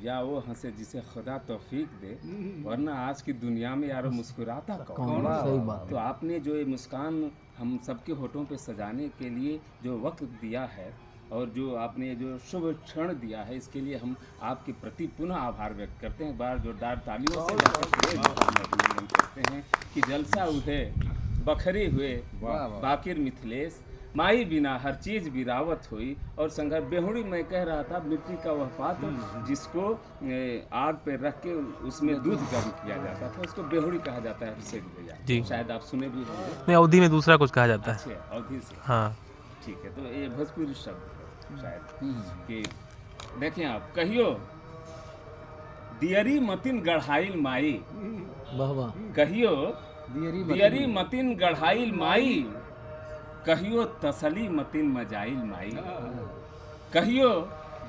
या वो हंसे जिसे खुदा तौफीक दे, वरना आज की दुनिया में यार मुस्कुराता कौन। सही बात। तो आपने जो ये मुस्कान हम सबके होठों पे सजाने के लिए जो वक्त दिया है और जो आपने जो शुभ क्षण दिया है, इसके लिए हम आपके प्रति पुनः आभार व्यक्त करते हैं। बार जोरदार तालियों से अभिनंदन करते हैं कि जलसा हुए बखरे हुए बाकिर मिथिलेश, माई बिना हर चीज बिरावत हुई। और संघर्ष बेहुड़ी मैं कह रहा था, मिट्टी का वह पात्र जिसको आग पे रख के उसमें दूध गर्म किया जाता था, उसको बेहुड़ी कहा जाता है अभिषेक भैया, शायद आप सुने भी होंगे। नहीं, अवधि में दूसरा कुछ कहा जाता है। अच्छा, अवधि से, हाँ ठीक है। तो ये भोजपुरी शब्द है शायद कि देखें आप, कहियो दियरी मतिन गढ़ाइल माई, वाह वाह। कहियो दियरी मतिन गढ़ाइल माई, कहियो तसली मतिन मजाइल माई, कहियो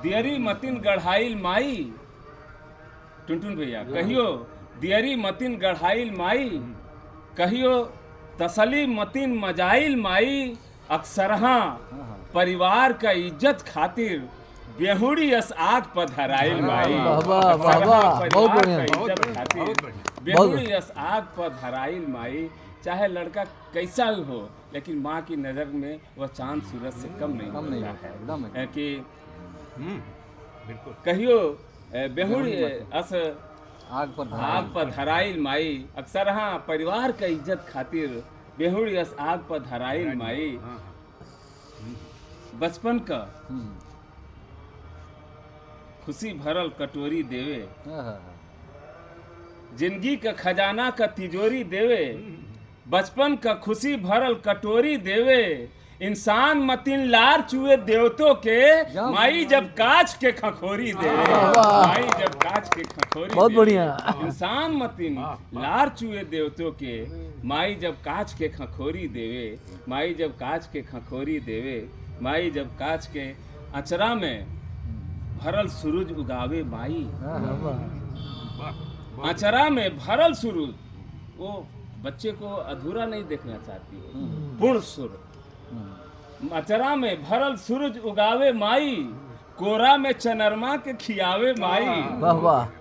दियरी मतिन गढ़ाइल माई, टुनटुन भैया, कहियो दियरी मतिन गढ़ाइल माई, कहियो तसली मतिन मजाइल माई, अक्सरहा परिवार का इज्जत खातिर बेहुड़ी यस आग पर धराइल माई, बहुत बढ़िया, बेहुड़ी यस आग पर धराइल माई। चाहे लड़का कैसा भी हो, लेकिन माँ की नज़र में वह चांद सूरज से कम नहीं होता है कि कहियो बेहुड़ी अस आग पर धराइल माई, अक्सर हाँ परिवार का इज्जत खातिर बेहुड़ी अस आग पर धराइल माई। बचपन का खुशी भरल कटोरी देवे, जिंदगी का खजाना का तिजोरी देवे, बचपन का खुशी भरल कटोरी देवे, इंसान मतिन लार चुए देवतों के, माई जब कांच के खखोरी देवे, माई जब कांच के खखोरी, बहुत बढ़िया। इंसान मतिन लार चुए देवतों के, माई जब कांच के खखोरी देवे, माई जब कांच के खखोरी देवे, माई जब कांच के अचरा में भरल सूरज उगावे माई, अचरा में भरल सूरज, वो बच्चे को अधूरा नहीं देखना चाहती है, पूर्ण सूरज। अचरा में भरल सूरज उगावे माई, कोरा में चनरमा के खियावे माई,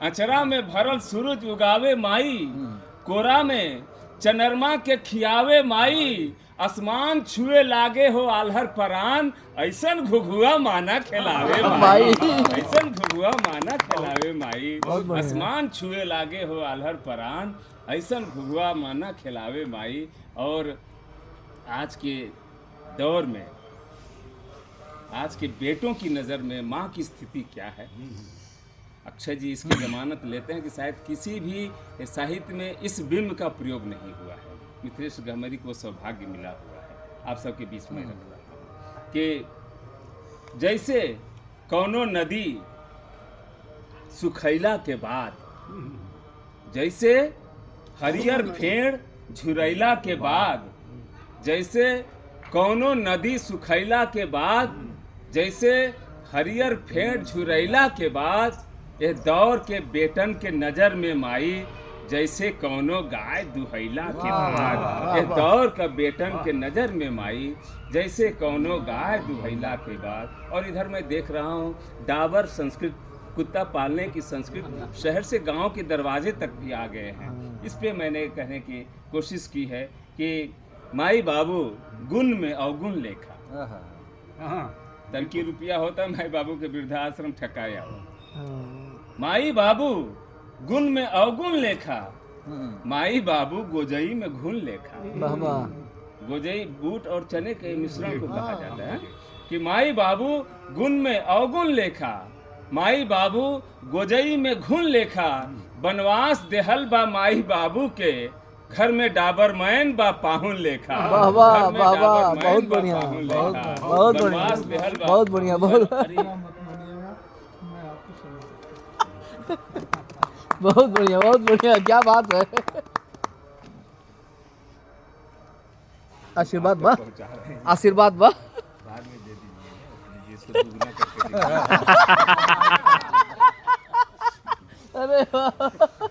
अचरा में भरल सूरज उगावे माई, कोरा में चनरमा के खियावे माई, आसमान छुए लागे हो आल्हर परान, ऐसन घुघुआ माना खिलावे माई, ऐसन घुघुआ माना खिलावे माई, आसमान छुए लागे हो आल्हर परान, ऐसन घुघुआ माना खिलावे माई। और आज के दौर में, आज के बेटों की नज़र में माँ की स्थिति क्या है? अक्षय जी इसकी जमानत लेते हैं कि शायद किसी भी साहित्य में इस बिंब का प्रयोग नहीं हुआ है। मिथिलेश गहमरी को सौभाग्य मिला हुआ है आप सबके बीच में रख रहा कि जैसे कौनो नदी सुखैला के बाद, जैसे हरियर फेड़ झुरैला के बाद, जैसे कौनो नदी सुखैला के बाद, जैसे हरियर फेड़ झुरैला के बाद, यह दौर के बेटन के नजर में माई, जैसे कौनो गाय दुहैला के बाद, यह दौर का बेटन के नजर में माई, जैसे कौनो गाय दुहैला के बाद। और इधर मैं देख रहा हूँ डाबर संस्कृत, कुत्ता पालने की संस्कृति शहर से गांव के दरवाजे तक भी आ गए हैं। इस पे मैंने कहने की कोशिश की है कि माई बाबू गुण में अवगुण लेखा, तनकी रुपया होता माई बाबू के वृद्धाश्रम ठकाया, माई बाबू गुण में अवगुण लेखा, माई बाबू गोजई में घुन लेखा। गोजई बूट और चने के मिश्रण को कहा जाता है कि माई बाबू गुण में अवगुण लेखा, माई बाबू गोजई में घुन लेखा, बनवास देहल बा माई बाबू के, घर में डाबर मैन बा पाहुन लेखा। वाह वाह वाह वाह, बहुत बढ़िया, बहुत बढ़िया, बहुत बढ़िया, बहुत बहुत बढ़िया, बहुत बढ़िया, क्या बात है। आशीर्वाद बा, आशीर्वाद बा। बाद में दे दीजिए, इसको दुगना करके अरे वाह।